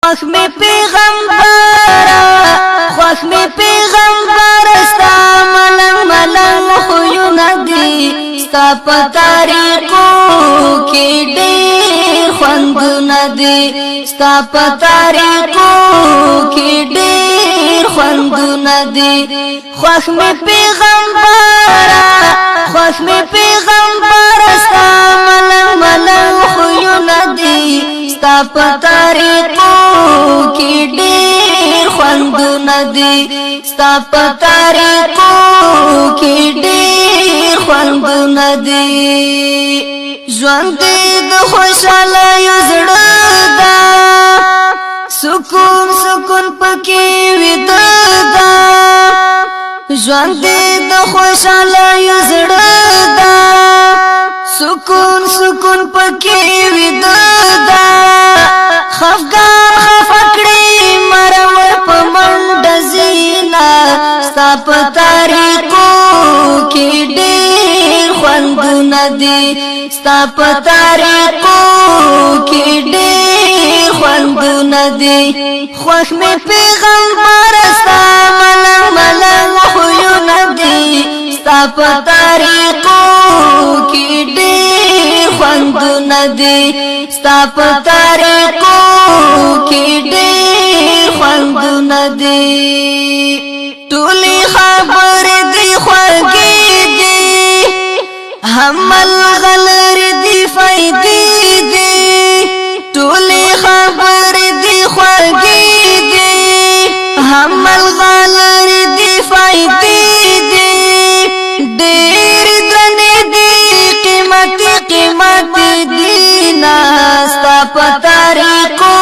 خوش می پیغمبر ستا ملنگ ملنگ خویونا دی ستا پا تاریخو کی دیر خوندونا دی ستا پا تاریخو کی دیر خوندونا دی خوش می پیغمبر ستا ملنگ ملنگ خویونا دی ستا پا تاریخو کی دیر خوندونا دی ستا پا تاریخو کی دیر خوندونا دی ژوند د خوشحالیو زړه دا سکون سکون پکې ویده دا ژوند د خوشحالیو زړه دا سکون سکون پکې ویده دا خفګان خفکړې مرور په منډه زینا ستا په تاریخو کې ډېر خوندونه دي ستا په تاریخو کې ډېر خوندونه دي خوښ مې پیغمبر ستا ملنګ ملنګ خویونه دي ستا په تاریخو کې ډېر خوندونه دي ستا په تاریخو کې ډېر خوندونه دي ټولې خبرې دي خوږې دي حمل غلر دی فائدې دی ټولې خبرې دی خوږې دی حمل غلر دی فائدې دی ډېر درنې دی قیمتي دی ناستا په تاریخو